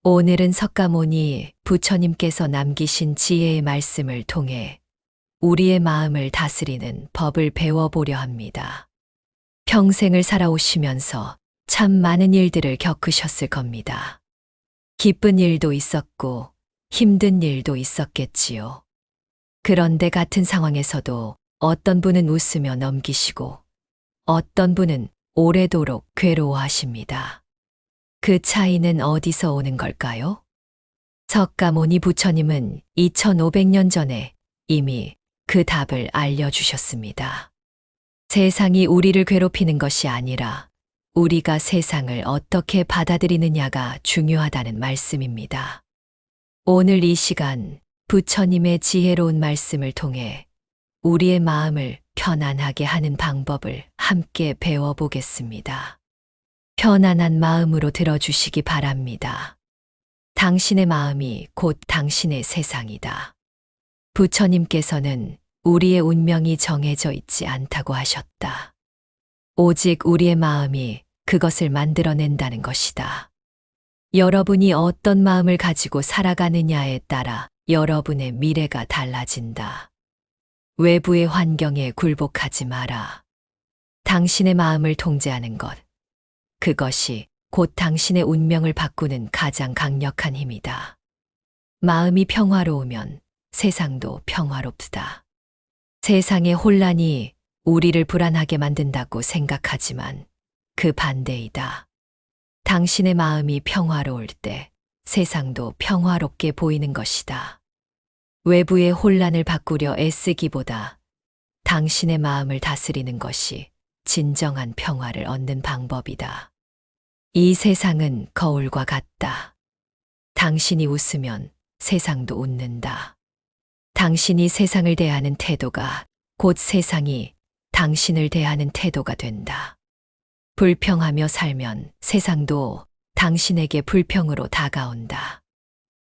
오늘은 석가모니 부처님께서 남기신 지혜의 말씀을 통해 우리의 마음을 다스리는 법을 배워보려 합니다. 평생을 살아오시면서 참 많은 일들을 겪으셨을 겁니다. 기쁜 일도 있었고 힘든 일도 있었겠지요. 그런데 같은 상황에서도 어떤 분은 웃으며 넘기시고 어떤 분은 오래도록 괴로워하십니다. 그 차이는 어디서 오는 걸까요? 석가모니 부처님은 2500년 전에 이미 그 답을 알려주셨습니다. 세상이 우리를 괴롭히는 것이 아니라 우리가 세상을 어떻게 받아들이느냐가 중요하다는 말씀입니다. 오늘 이 시간 부처님의 지혜로운 말씀을 통해 우리의 마음을 편안하게 하는 방법을 함께 배워보겠습니다. 편안한 마음으로 들어주시기 바랍니다. 당신의 마음이 곧 당신의 세상이다. 부처님께서는 우리의 운명이 정해져 있지 않다고 하셨다. 오직 우리의 마음이 그것을 만들어낸다는 것이다. 여러분이 어떤 마음을 가지고 살아가느냐에 따라 여러분의 미래가 달라진다. 외부의 환경에 굴복하지 마라. 당신의 마음을 통제하는 것, 그것이 곧 당신의 운명을 바꾸는 가장 강력한 힘이다. 마음이 평화로우면 세상도 평화롭다. 세상의 혼란이 우리를 불안하게 만든다고 생각하지만 그 반대이다. 당신의 마음이 평화로울 때 세상도 평화롭게 보이는 것이다. 외부의 혼란을 바꾸려 애쓰기보다 당신의 마음을 다스리는 것이 진정한 평화를 얻는 방법이다. 이 세상은 거울과 같다. 당신이 웃으면 세상도 웃는다. 당신이 세상을 대하는 태도가 곧 세상이 당신을 대하는 태도가 된다. 불평하며 살면 세상도 당신에게 불평으로 다가온다.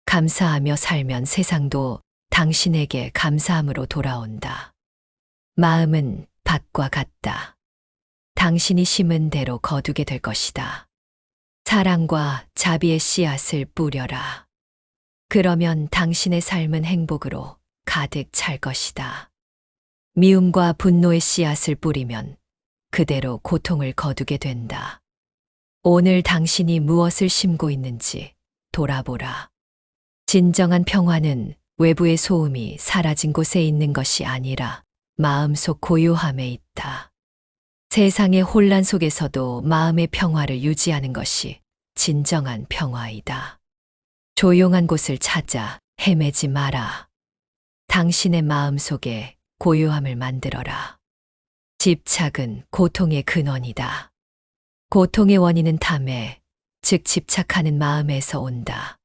감사하며 살면 세상도 당신에게 감사함으로 돌아온다. 마음은 밭과 같다. 당신이 심은 대로 거두게 될 것이다. 사랑과 자비의 씨앗을 뿌려라. 그러면 당신의 삶은 행복으로 가득 찰 것이다. 미움과 분노의 씨앗을 뿌리면 그대로 고통을 거두게 된다. 오늘 당신이 무엇을 심고 있는지 돌아보라. 진정한 평화는 외부의 소음이 사라진 곳에 있는 것이 아니라 마음속 고요함에 있다. 세상의 혼란 속에서도 마음의 평화를 유지하는 것이 진정한 평화이다. 조용한 곳을 찾아 헤매지 마라. 당신의 마음 속에 고요함을 만들어라. 집착은 고통의 근원이다. 고통의 원인은 탐해, 즉 집착하는 마음에서 온다.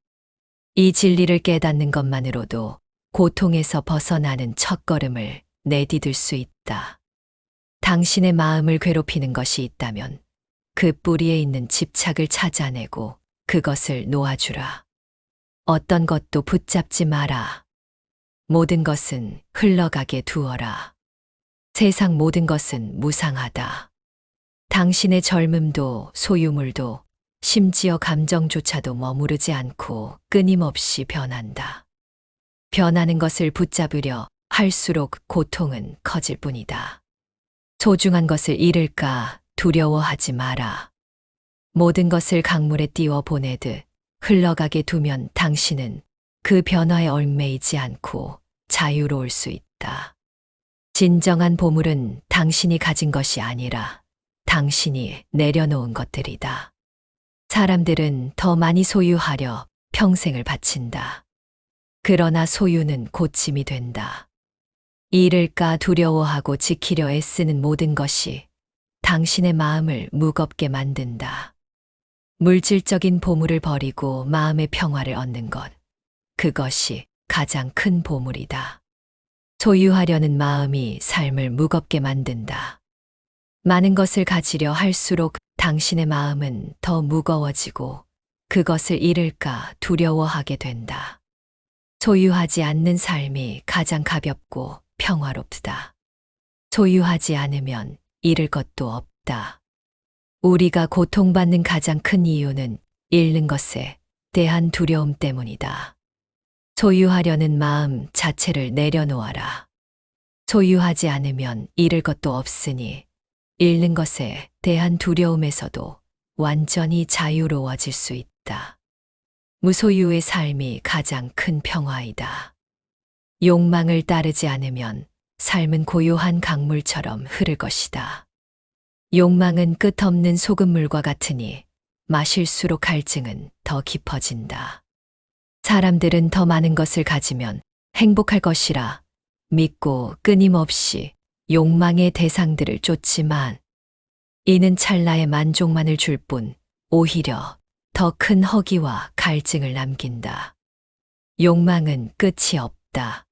이 진리를 깨닫는 것만으로도 고통에서 벗어나는 첫걸음을 내디딜 수 있다. 당신의 마음을 괴롭히는 것이 있다면 그 뿌리에 있는 집착을 찾아내고 그것을 놓아주라. 어떤 것도 붙잡지 마라. 모든 것은 흘러가게 두어라. 세상 모든 것은 무상하다. 당신의 젊음도 소유물도 심지어 감정조차도 머무르지 않고 끊임없이 변한다. 변하는 것을 붙잡으려 할수록 고통은 커질 뿐이다. 소중한 것을 잃을까 두려워하지 마라. 모든 것을 강물에 띄워 보내듯 흘러가게 두면 당신은 그 변화에 얽매이지 않고 자유로울 수 있다. 진정한 보물은 당신이 가진 것이 아니라 당신이 내려놓은 것들이다. 사람들은 더 많이 소유하려 평생을 바친다. 그러나 소유는 고침이 된다. 잃을까 두려워하고 지키려 애쓰는 모든 것이 당신의 마음을 무겁게 만든다. 물질적인 보물을 버리고 마음의 평화를 얻는 것, 그것이 가장 큰 보물이다. 소유하려는 마음이 삶을 무겁게 만든다. 많은 것을 가지려 할수록 당신의 마음은 더 무거워지고 그것을 잃을까 두려워하게 된다. 소유하지 않는 삶이 가장 가볍고 평화롭다. 소유하지 않으면 잃을 것도 없다. 우리가 고통받는 가장 큰 이유는 잃는 것에 대한 두려움 때문이다. 소유하려는 마음 자체를 내려놓아라. 소유하지 않으면 잃을 것도 없으니 잃는 것에 대한 두려움에서도 완전히 자유로워질 수 있다. 무소유의 삶이 가장 큰 평화이다. 욕망을 따르지 않으면 삶은 고요한 강물처럼 흐를 것이다. 욕망은 끝없는 소금물과 같으니 마실수록 갈증은 더 깊어진다. 사람들은 더 많은 것을 가지면 행복할 것이라 믿고 끊임없이 욕망의 대상들을 쫓지만 이는 찰나의 만족만을 줄 뿐 오히려 더 큰 허기와 갈증을 남긴다. 욕망은 끝이 없다.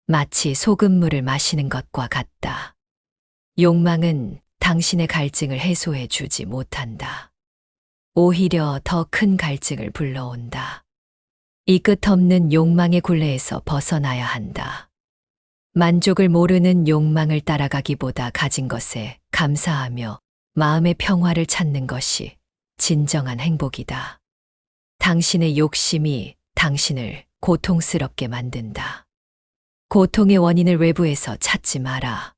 마치 소금물을 마시는 것과 같다. 욕망은 당신의 갈증을 해소해 주지 못한다. 오히려 더 큰 갈증을 불러온다. 이 끝없는 욕망의 굴레에서 벗어나야 한다. 만족을 모르는 욕망을 따라가기보다 가진 것에 감사하며 마음의 평화를 찾는 것이 진정한 행복이다. 당신의 욕심이 당신을 고통스럽게 만든다. 고통의 원인을 외부에서 찾지 마라.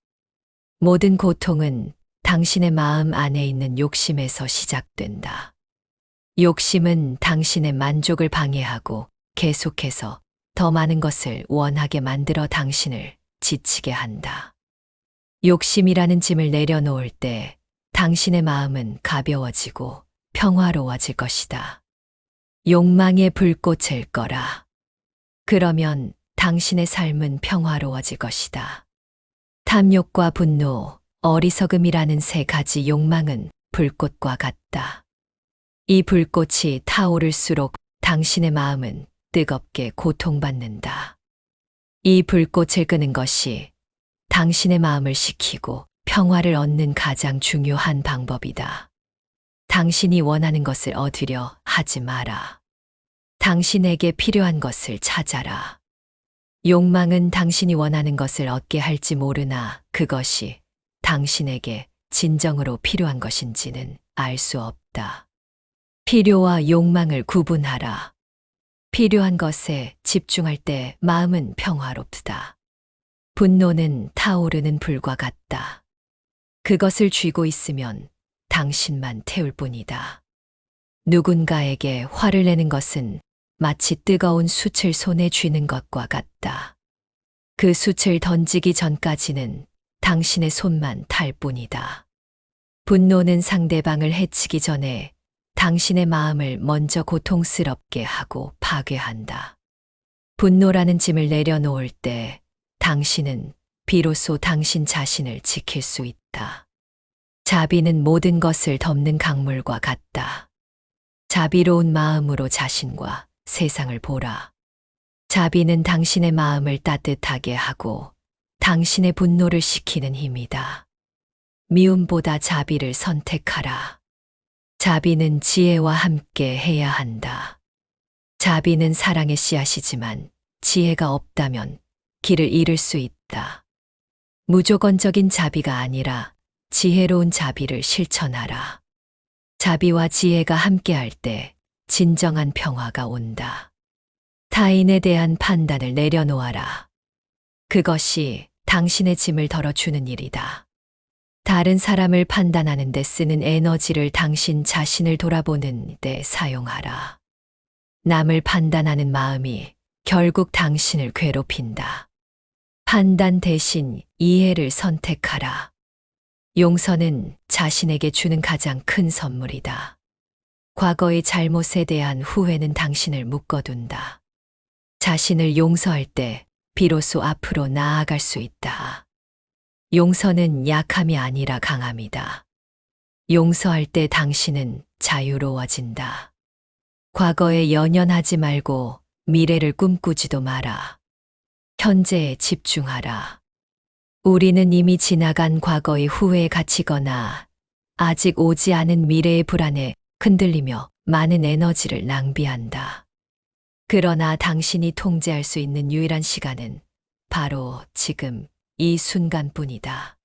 모든 고통은 당신의 마음 안에 있는 욕심에서 시작된다. 욕심은 당신의 만족을 방해하고 계속해서 더 많은 것을 원하게 만들어 당신을 지치게 한다. 욕심이라는 짐을 내려놓을 때 당신의 마음은 가벼워지고 평화로워질 것이다. 욕망의 불꽃을 꺼라. 그러면 당신의 삶은 평화로워질 것이다. 탐욕과 분노, 어리석음이라는 세 가지 욕망은 불꽃과 같다. 이 불꽃이 타오를수록 당신의 마음은 뜨겁게 고통받는다. 이 불꽃을 끄는 것이 당신의 마음을 식히고 평화를 얻는 가장 중요한 방법이다. 당신이 원하는 것을 얻으려 하지 마라. 당신에게 필요한 것을 찾아라. 욕망은 당신이 원하는 것을 얻게 할지 모르나 그것이 당신에게 진정으로 필요한 것인지는 알 수 없다. 필요와 욕망을 구분하라. 필요한 것에 집중할 때 마음은 평화롭다. 분노는 타오르는 불과 같다. 그것을 쥐고 있으면 당신만 태울 뿐이다. 누군가에게 화를 내는 것은 마치 뜨거운 숯을 손에 쥐는 것과 같다. 그 숯을 던지기 전까지는 당신의 손만 탈 뿐이다. 분노는 상대방을 해치기 전에 당신의 마음을 먼저 고통스럽게 하고 파괴한다. 분노라는 짐을 내려놓을 때 당신은 비로소 당신 자신을 지킬 수 있다. 자비는 모든 것을 덮는 강물과 같다. 자비로운 마음으로 자신과 세상을 보라. 자비는 당신의 마음을 따뜻하게 하고 당신의 분노를 식히는 힘이다. 미움보다 자비를 선택하라. 자비는 지혜와 함께 해야 한다. 자비는 사랑의 씨앗이지만 지혜가 없다면 길을 잃을 수 있다. 무조건적인 자비가 아니라 지혜로운 자비를 실천하라. 자비와 지혜가 함께할 때 진정한 평화가 온다. 타인에 대한 판단을 내려놓아라. 그것이 당신의 짐을 덜어주는 일이다. 다른 사람을 판단하는 데 쓰는 에너지를 당신 자신을 돌아보는 데 사용하라. 남을 판단하는 마음이 결국 당신을 괴롭힌다. 판단 대신 이해를 선택하라. 용서는 자신에게 주는 가장 큰 선물이다. 과거의 잘못에 대한 후회는 당신을 묶어둔다. 자신을 용서할 때 비로소 앞으로 나아갈 수 있다. 용서는 약함이 아니라 강함이다. 용서할 때 당신은 자유로워진다. 과거에 연연하지 말고 미래를 꿈꾸지도 마라. 현재에 집중하라. 우리는 이미 지나간 과거의 후회에 갇히거나 아직 오지 않은 미래의 불안에 흔들리며 많은 에너지를 낭비한다. 그러나 당신이 통제할 수 있는 유일한 시간은 바로 지금 이 순간뿐이다.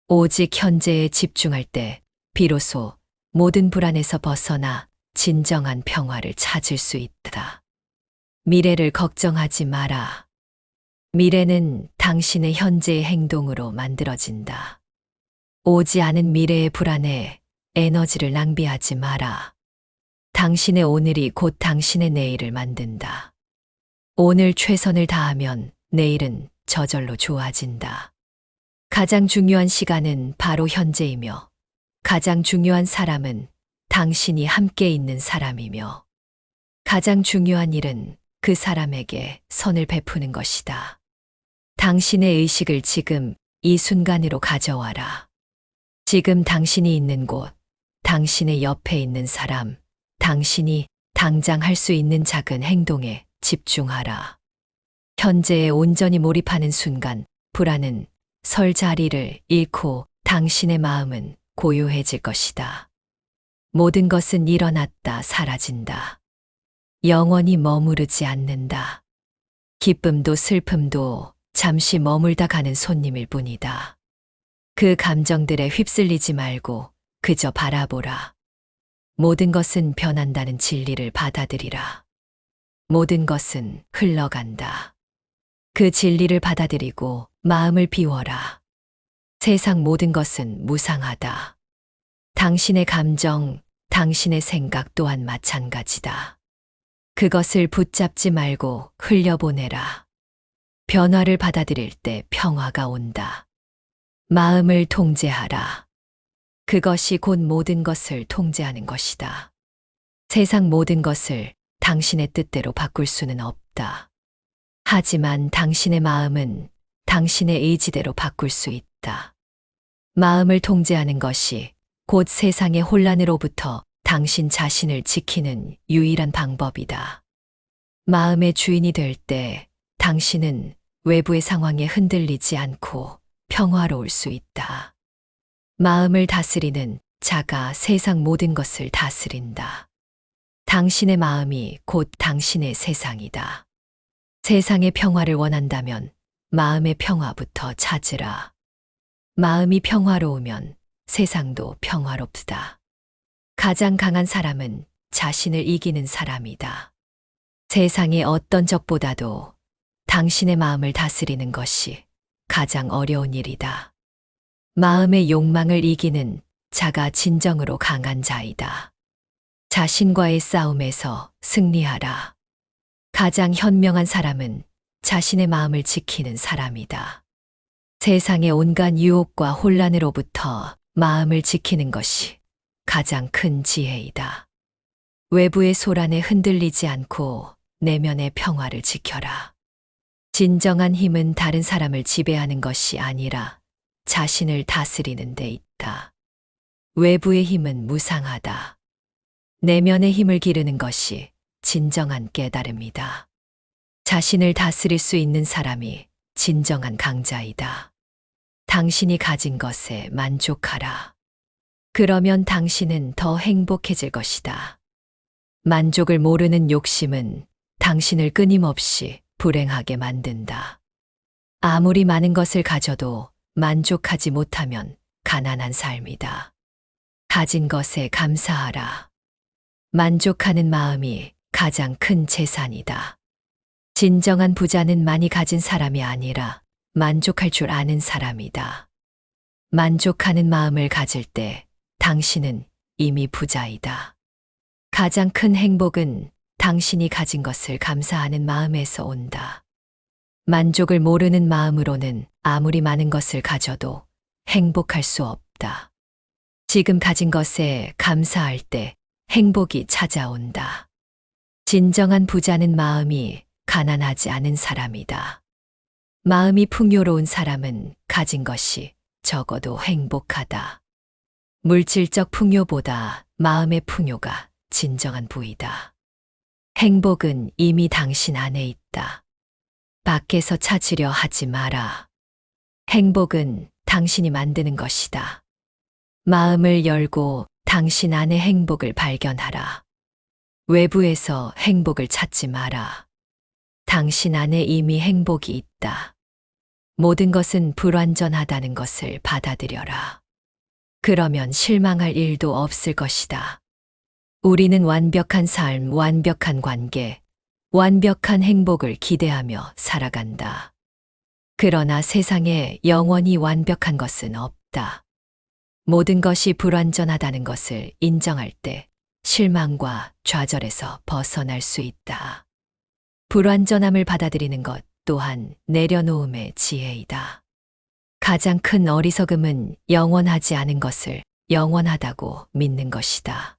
오직 현재에 집중할 때 비로소 모든 불안에서 벗어나 진정한 평화를 찾을 수 있다. 미래를 걱정하지 마라. 미래는 당신의 현재의 행동으로 만들어진다. 오지 않은 미래의 불안에 에너지를 낭비하지 마라. 당신의 오늘이 곧 당신의 내일을 만든다. 오늘 최선을 다하면 내일은 저절로 좋아진다. 가장 중요한 시간은 바로 현재이며 가장 중요한 사람은 당신이 함께 있는 사람이며 가장 중요한 일은 그 사람에게 선을 베푸는 것이다. 당신의 의식을 지금 이 순간으로 가져와라. 지금 당신이 있는 곳, 당신의 옆에 있는 사람, 당신이 당장 할 수 있는 작은 행동에 집중하라. 현재에 온전히 몰입하는 순간, 불안은 설 자리를 잃고 당신의 마음은 고요해질 것이다. 모든 것은 일어났다 사라진다. 영원히 머무르지 않는다. 기쁨도 슬픔도 잠시 머물다 가는 손님일 뿐이다. 그 감정들에 휩쓸리지 말고 그저 바라보라. 모든 것은 변한다는 진리를 받아들이라. 모든 것은 흘러간다. 그 진리를 받아들이고 마음을 비워라. 세상 모든 것은 무상하다. 당신의 감정, 당신의 생각 또한 마찬가지다. 그것을 붙잡지 말고 흘려보내라. 변화를 받아들일 때 평화가 온다. 마음을 통제하라. 그것이 곧 모든 것을 통제하는 것이다. 세상 모든 것을 당신의 뜻대로 바꿀 수는 없다. 하지만 당신의 마음은 당신의 의지대로 바꿀 수 있다. 마음을 통제하는 것이 곧 세상의 혼란으로부터 당신 자신을 지키는 유일한 방법이다. 마음의 주인이 될 때 당신은 외부의 상황에 흔들리지 않고 평화로울 수 있다. 마음을 다스리는 자가 세상 모든 것을 다스린다. 당신의 마음이 곧 당신의 세상이다. 세상의 평화를 원한다면 마음의 평화부터 찾으라. 마음이 평화로우면 세상도 평화롭다. 가장 강한 사람은 자신을 이기는 사람이다. 세상의 어떤 적보다도 당신의 마음을 다스리는 것이 가장 어려운 일이다. 마음의 욕망을 이기는 자가 진정으로 강한 자이다. 자신과의 싸움에서 승리하라. 가장 현명한 사람은 자신의 마음을 지키는 사람이다. 세상의 온갖 유혹과 혼란으로부터 마음을 지키는 것이 가장 큰 지혜이다. 외부의 소란에 흔들리지 않고 내면의 평화를 지켜라. 진정한 힘은 다른 사람을 지배하는 것이 아니라 자신을 다스리는 데 있다. 외부의 힘은 무상하다. 내면의 힘을 기르는 것이 진정한 깨달음이다. 자신을 다스릴 수 있는 사람이 진정한 강자이다. 당신이 가진 것에 만족하라. 그러면 당신은 더 행복해질 것이다. 만족을 모르는 욕심은 당신을 끊임없이 불행하게 만든다. 아무리 많은 것을 가져도 만족하지 못하면 가난한 삶이다. 가진 것에 감사하라. 만족하는 마음이 가장 큰 재산이다. 진정한 부자는 많이 가진 사람이 아니라 만족할 줄 아는 사람이다. 만족하는 마음을 가질 때 당신은 이미 부자이다. 가장 큰 행복은 당신이 가진 것을 감사하는 마음에서 온다. 만족을 모르는 마음으로는 아무리 많은 것을 가져도 행복할 수 없다. 지금 가진 것에 감사할 때 행복이 찾아온다. 진정한 부자는 마음이 가난하지 않은 사람이다. 마음이 풍요로운 사람은 가진 것이 적어도 행복하다. 물질적 풍요보다 마음의 풍요가 진정한 부이다. 행복은 이미 당신 안에 있다. 밖에서 찾으려 하지 마라. 행복은 당신이 만드는 것이다. 마음을 열고 당신 안의 행복을 발견하라. 외부에서 행복을 찾지 마라. 당신 안에 이미 행복이 있다. 모든 것은 불완전하다는 것을 받아들여라. 그러면 실망할 일도 없을 것이다. 우리는 완벽한 삶, 완벽한 관계, 완벽한 행복을 기대하며 살아간다. 그러나 세상에 영원히 완벽한 것은 없다. 모든 것이 불완전하다는 것을 인정할 때 실망과 좌절에서 벗어날 수 있다. 불완전함을 받아들이는 것 또한 내려놓음의 지혜이다. 가장 큰 어리석음은 영원하지 않은 것을 영원하다고 믿는 것이다.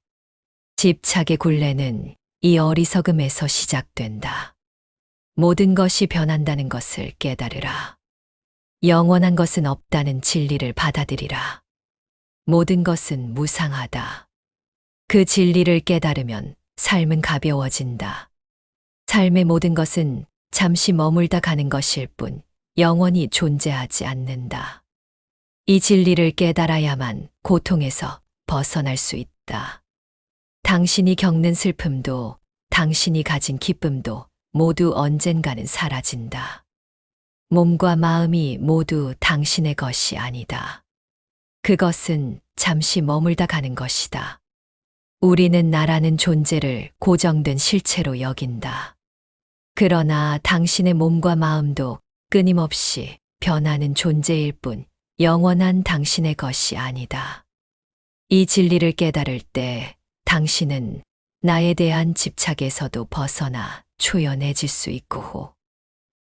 집착의 굴레는 이 어리석음에서 시작된다. 모든 것이 변한다는 것을 깨달으라. 영원한 것은 없다는 진리를 받아들이라. 모든 것은 무상하다. 그 진리를 깨달으면 삶은 가벼워진다. 삶의 모든 것은 잠시 머물다 가는 것일 뿐 영원히 존재하지 않는다. 이 진리를 깨달아야만 고통에서 벗어날 수 있다. 당신이 겪는 슬픔도 당신이 가진 기쁨도 모두 언젠가는 사라진다. 몸과 마음이 모두 당신의 것이 아니다. 그것은 잠시 머물다 가는 것이다. 우리는 나라는 존재를 고정된 실체로 여긴다. 그러나 당신의 몸과 마음도 끊임없이 변하는 존재일 뿐 영원한 당신의 것이 아니다. 이 진리를 깨달을 때 당신은 나에 대한 집착에서도 벗어나 초연해질 수 있고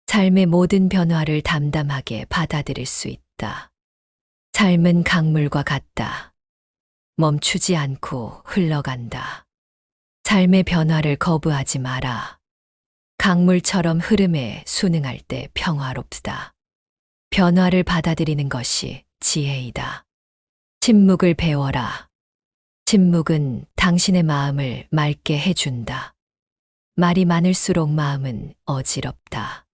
삶의 모든 변화를 담담하게 받아들일 수 있다. 삶은 강물과 같다. 멈추지 않고 흘러간다. 삶의 변화를 거부하지 마라. 강물처럼 흐름에 순응할 때 평화롭다. 변화를 받아들이는 것이 지혜이다. 침묵을 배워라. 침묵은 당신의 마음을 맑게 해준다. 말이 많을수록 마음은 어지럽다.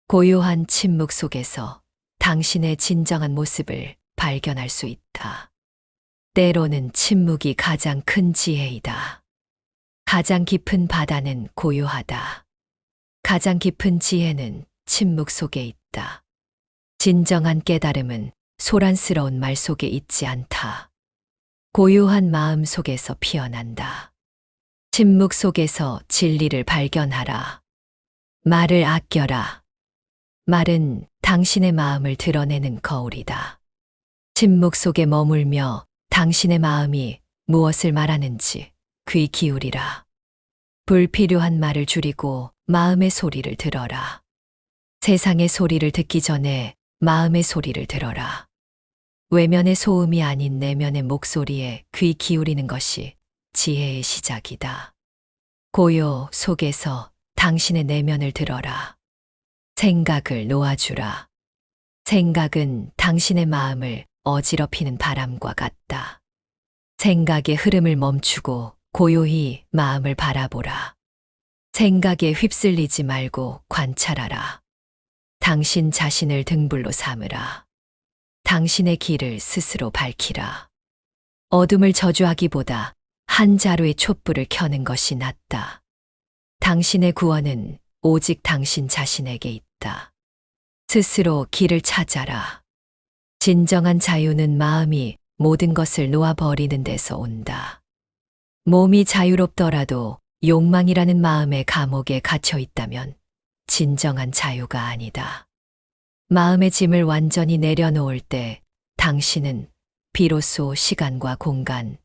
고요한 침묵 속에서 당신의 진정한 모습을 발견할 수 있다. 때로는 침묵이 가장 큰 지혜이다. 가장 깊은 바다는 고요하다. 가장 깊은 지혜는 침묵 속에 있다. 진정한 깨달음은 소란스러운 말 속에 있지 않다. 고요한 마음 속에서 피어난다. 침묵 속에서 진리를 발견하라. 말을 아껴라. 말은 당신의 마음을 드러내는 거울이다. 침묵 속에 머물며 당신의 마음이 무엇을 말하는지 귀 기울이라. 불필요한 말을 줄이고 마음의 소리를 들어라. 세상의 소리를 듣기 전에 마음의 소리를 들어라. 외면의 소음이 아닌 내면의 목소리에 귀 기울이는 것이 지혜의 시작이다. 고요 속에서 당신의 내면을 들어라. 생각을 놓아주라. 생각은 당신의 마음을 어지럽히는 바람과 같다. 생각의 흐름을 멈추고 고요히 마음을 바라보라. 생각에 휩쓸리지 말고 관찰하라. 당신 자신을 등불로 삼으라. 당신의 길을 스스로 밝히라. 어둠을 저주하기보다 한 자루의 촛불을 켜는 것이 낫다. 당신의 구원은 오직 당신 자신에게 있다. 스스로 길을 찾아라. 진정한 자유는 마음이 모든 것을 놓아버리는 데서 온다. 몸이 자유롭더라도 욕망이라는 마음의 감옥에 갇혀 있다면 진정한 자유가 아니다. 마음의 짐을 완전히 내려놓을 때 당신은 비로소 시간과 공간,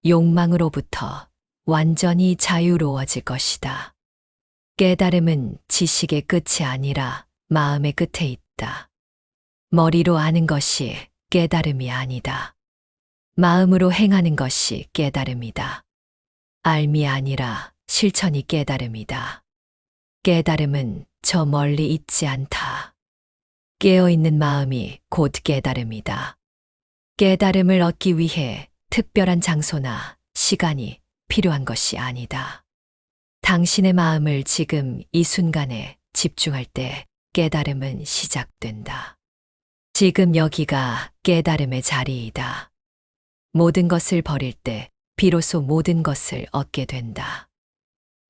욕망으로부터 완전히 자유로워질 것이다. 깨달음은 지식의 끝이 아니라 마음의 끝에 있다. 머리로 아는 것이 깨달음이 아니다. 마음으로 행하는 것이 깨달음이다. 알미 아니라 실천이 깨달음이다. 깨달음은 저 멀리 있지 않다. 깨어있는 마음이 곧 깨달음이다. 깨달음을 얻기 위해 특별한 장소나 시간이 필요한 것이 아니다. 당신의 마음을 지금 이 순간에 집중할 때 깨달음은 시작된다. 지금 여기가 깨달음의 자리이다. 모든 것을 버릴 때 비로소 모든 것을 얻게 된다.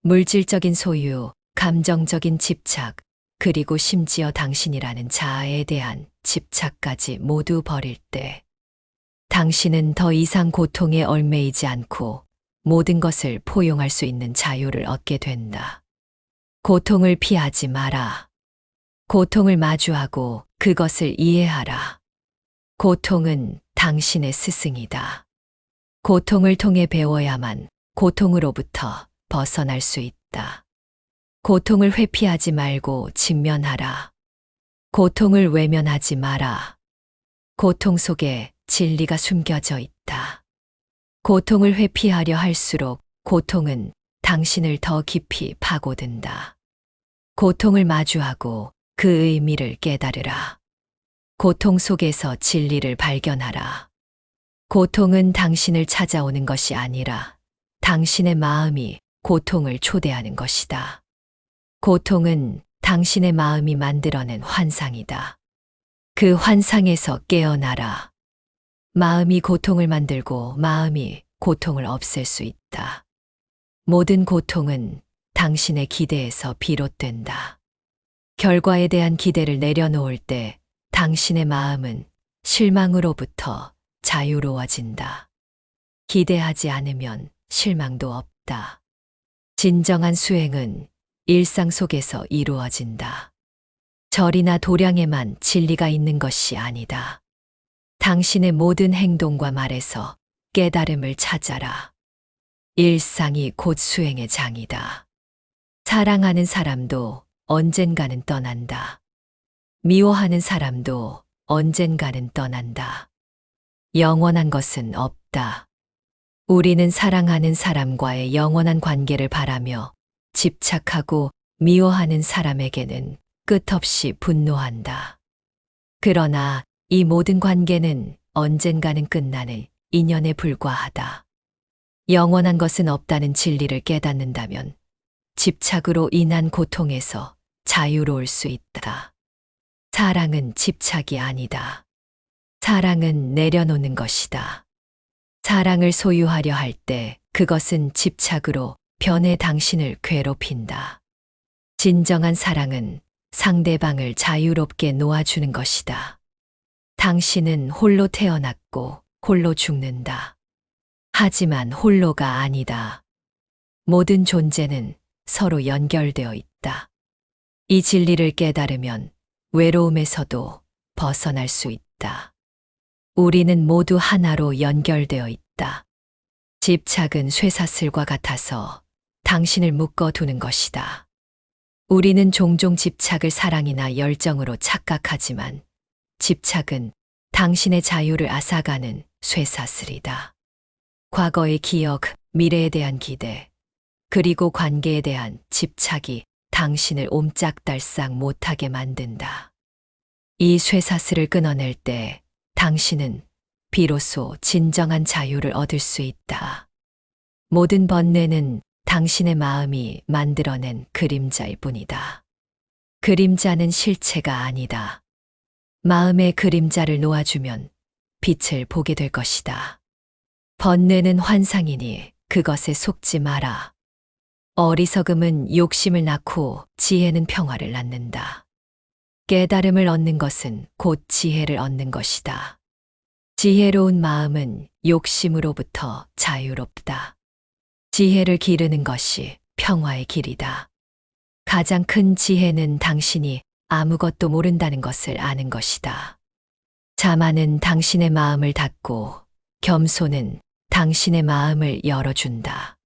물질적인 소유, 감정적인 집착, 그리고 심지어 당신이라는 자아에 대한 집착까지 모두 버릴 때 당신은 더 이상 고통에 얽매이지 않고 모든 것을 포용할 수 있는 자유를 얻게 된다. 고통을 피하지 마라. 고통을 마주하고 그것을 이해하라. 고통은 당신의 스승이다. 고통을 통해 배워야만 고통으로부터 벗어날 수 있다. 고통을 회피하지 말고 직면하라. 고통을 외면하지 마라. 고통 속에 진리가 숨겨져 있다. 고통을 회피하려 할수록 고통은 당신을 더 깊이 파고든다. 고통을 마주하고 그 의미를 깨달으라. 고통 속에서 진리를 발견하라. 고통은 당신을 찾아오는 것이 아니라 당신의 마음이 고통을 초대하는 것이다. 고통은 당신의 마음이 만들어낸 환상이다. 그 환상에서 깨어나라. 마음이 고통을 만들고 마음이 고통을 없앨 수 있다. 모든 고통은 당신의 기대에서 비롯된다. 결과에 대한 기대를 내려놓을 때 당신의 마음은 실망으로부터 자유로워진다. 기대하지 않으면 실망도 없다. 진정한 수행은 일상 속에서 이루어진다. 절이나 도량에만 진리가 있는 것이 아니다. 당신의 모든 행동과 말에서 깨달음을 찾아라. 일상이 곧 수행의 장이다. 사랑하는 사람도 언젠가는 떠난다. 미워하는 사람도 언젠가는 떠난다. 영원한 것은 없다. 우리는 사랑하는 사람과의 영원한 관계를 바라며 집착하고 미워하는 사람에게는 끝없이 분노한다. 그러나 이 모든 관계는 언젠가는 끝나는 인연에 불과하다. 영원한 것은 없다는 진리를 깨닫는다면 집착으로 인한 고통에서 자유로울 수 있다. 사랑은 집착이 아니다. 사랑은 내려놓는 것이다. 사랑을 소유하려 할 때 그것은 집착으로 변해 당신을 괴롭힌다. 진정한 사랑은 상대방을 자유롭게 놓아주는 것이다. 당신은 홀로 태어났고 홀로 죽는다. 하지만 홀로가 아니다. 모든 존재는 서로 연결되어 있다. 이 진리를 깨달으면 외로움에서도 벗어날 수 있다. 우리는 모두 하나로 연결되어 있다. 집착은 쇠사슬과 같아서 당신을 묶어두는 것이다. 우리는 종종 집착을 사랑이나 열정으로 착각하지만 집착은 당신의 자유를 앗아가는 쇠사슬이다. 과거의 기억, 미래에 대한 기대, 그리고 관계에 대한 집착이 당신을 옴짝달싹 못하게 만든다. 이 쇠사슬을 끊어낼 때 당신은 비로소 진정한 자유를 얻을 수 있다. 모든 번뇌는 당신의 마음이 만들어낸 그림자일 뿐이다. 그림자는 실체가 아니다. 마음의 그림자를 놓아주면 빛을 보게 될 것이다. 번뇌는 환상이니 그것에 속지 마라. 어리석음은 욕심을 낳고 지혜는 평화를 낳는다. 깨달음을 얻는 것은 곧 지혜를 얻는 것이다. 지혜로운 마음은 욕심으로부터 자유롭다. 지혜를 기르는 것이 평화의 길이다. 가장 큰 지혜는 당신이 아무것도 모른다는 것을 아는 것이다. 자만은 당신의 마음을 닫고 겸손은 당신의 마음을 열어준다.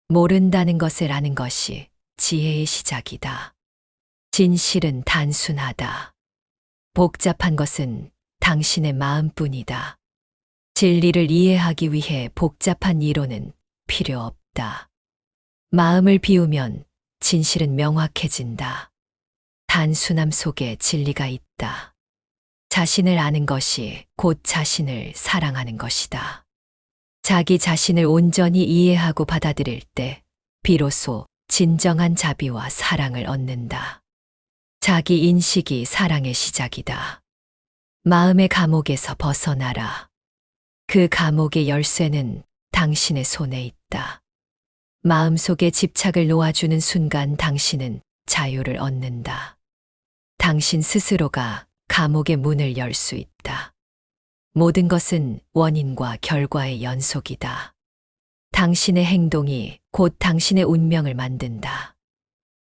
모른다는 것을 아는 것이 지혜의 시작이다. 진실은 단순하다. 복잡한 것은 당신의 마음뿐이다. 진리를 이해하기 위해 복잡한 이론은 필요 없다. 마음을 비우면 진실은 명확해진다. 단순함 속에 진리가 있다. 자신을 아는 것이 곧 자신을 사랑하는 것이다. 자기 자신을 온전히 이해하고 받아들일 때 비로소 진정한 자비와 사랑을 얻는다. 자기 인식이 사랑의 시작이다. 마음의 감옥에서 벗어나라. 그 감옥의 열쇠는 당신의 손에 있다. 마음속에 집착을 놓아주는 순간 당신은 자유를 얻는다. 당신 스스로가 감옥의 문을 열 수 있다. 모든 것은 원인과 결과의 연속이다. 당신의 행동이 곧 당신의 운명을 만든다.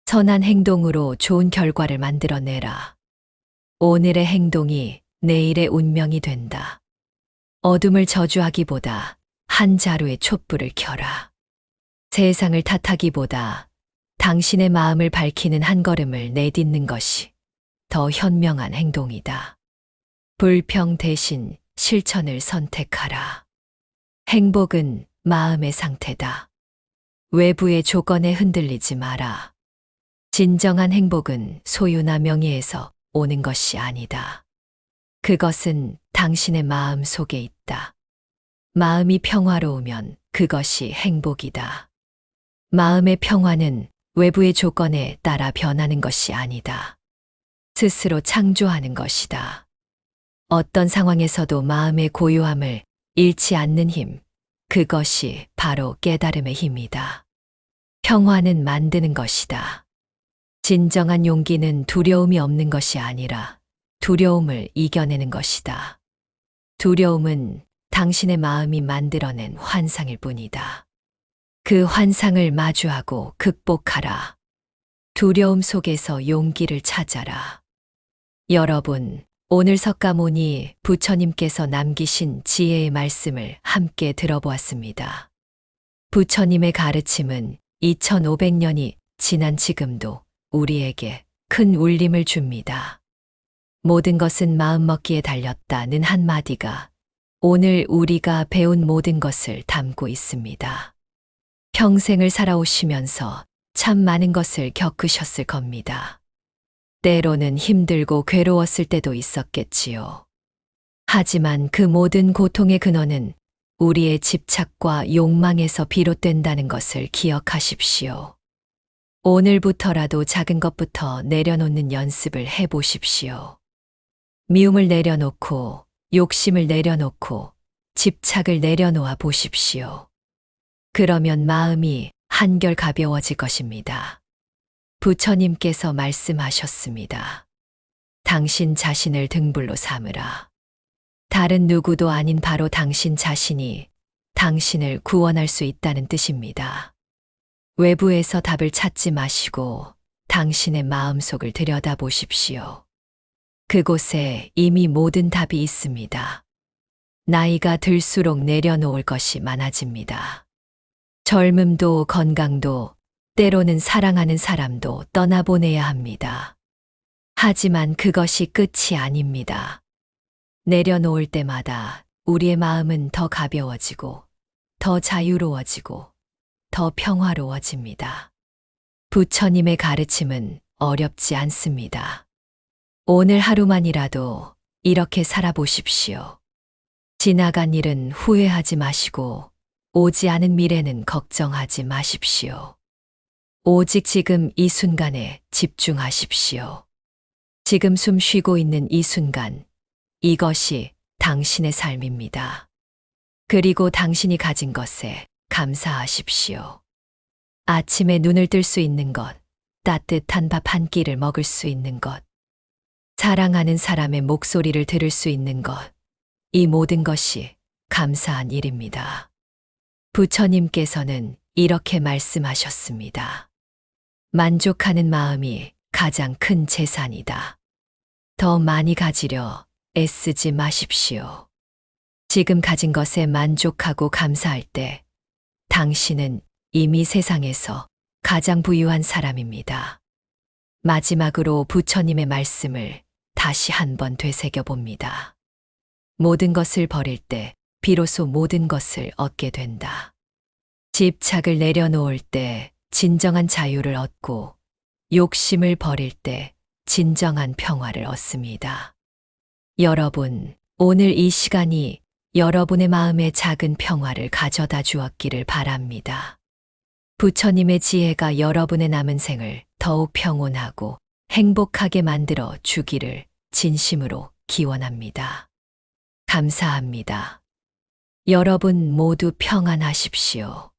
선한 행동으로 좋은 결과를 만들어내라. 오늘의 행동이 내일의 운명이 된다. 어둠을 저주하기보다 한 자루의 촛불을 켜라. 세상을 탓하기보다 당신의 마음을 밝히는 한 걸음을 내딛는 것이 더 현명한 행동이다. 불평 대신 실천을 선택하라. 행복은 마음의 상태다. 외부의 조건에 흔들리지 마라. 진정한 행복은 소유나 명예에서 오는 것이 아니다. 그것은 당신의 마음 속에 있다. 마음이 평화로우면 그것이 행복이다. 마음의 평화는 외부의 조건에 따라 변하는 것이 아니다. 스스로 창조하는 것이다. 어떤 상황에서도 마음의 고요함을 잃지 않는 힘, 그것이 바로 깨달음의 힘이다. 평화는 만드는 것이다. 진정한 용기는 두려움이 없는 것이 아니라 두려움을 이겨내는 것이다. 두려움은 당신의 마음이 만들어낸 환상일 뿐이다. 그 환상을 마주하고 극복하라. 두려움 속에서 용기를 찾아라. 여러분, 오늘 석가모니 부처님께서 남기신 지혜의 말씀을 함께 들어보았습니다. 부처님의 가르침은 2500년이 지난 지금도 우리에게 큰 울림을 줍니다. 모든 것은 마음먹기에 달렸다는 한마디가 오늘 우리가 배운 모든 것을 담고 있습니다. 평생을 살아오시면서 참 많은 것을 겪으셨을 겁니다. 때로는 힘들고 괴로웠을 때도 있었겠지요. 하지만 그 모든 고통의 근원은 우리의 집착과 욕망에서 비롯된다는 것을 기억하십시오. 오늘부터라도 작은 것부터 내려놓는 연습을 해보십시오. 미움을 내려놓고, 욕심을 내려놓고, 집착을 내려놓아 보십시오. 그러면 마음이 한결 가벼워질 것입니다. 부처님께서 말씀하셨습니다. 당신 자신을 등불로 삼으라. 다른 누구도 아닌 바로 당신 자신이 당신을 구원할 수 있다는 뜻입니다. 외부에서 답을 찾지 마시고 당신의 마음속을 들여다보십시오. 그곳에 이미 모든 답이 있습니다. 나이가 들수록 내려놓을 것이 많아집니다. 젊음도 건강도 때로는 사랑하는 사람도 떠나보내야 합니다. 하지만 그것이 끝이 아닙니다. 내려놓을 때마다 우리의 마음은 더 가벼워지고, 더 자유로워지고, 더 평화로워집니다. 부처님의 가르침은 어렵지 않습니다. 오늘 하루만이라도 이렇게 살아보십시오. 지나간 일은 후회하지 마시고, 오지 않은 미래는 걱정하지 마십시오. 오직 지금 이 순간에 집중하십시오. 지금 숨 쉬고 있는 이 순간, 이것이 당신의 삶입니다. 그리고 당신이 가진 것에 감사하십시오. 아침에 눈을 뜰 수 있는 것, 따뜻한 밥 한 끼를 먹을 수 있는 것, 사랑하는 사람의 목소리를 들을 수 있는 것, 이 모든 것이 감사한 일입니다. 부처님께서는 이렇게 말씀하셨습니다. 만족하는 마음이 가장 큰 재산이다. 더 많이 가지려 애쓰지 마십시오. 지금 가진 것에 만족하고 감사할 때 당신은 이미 세상에서 가장 부유한 사람입니다. 마지막으로 부처님의 말씀을 다시 한번 되새겨 봅니다. 모든 것을 버릴 때 비로소 모든 것을 얻게 된다. 집착을 내려놓을 때 진정한 자유를 얻고 욕심을 버릴 때 진정한 평화를 얻습니다. 여러분, 오늘 이 시간이 여러분의 마음에 작은 평화를 가져다 주었기를 바랍니다. 부처님의 지혜가 여러분의 남은 생을 더욱 평온하고 행복하게 만들어 주기를 진심으로 기원합니다. 감사합니다. 여러분 모두 평안하십시오.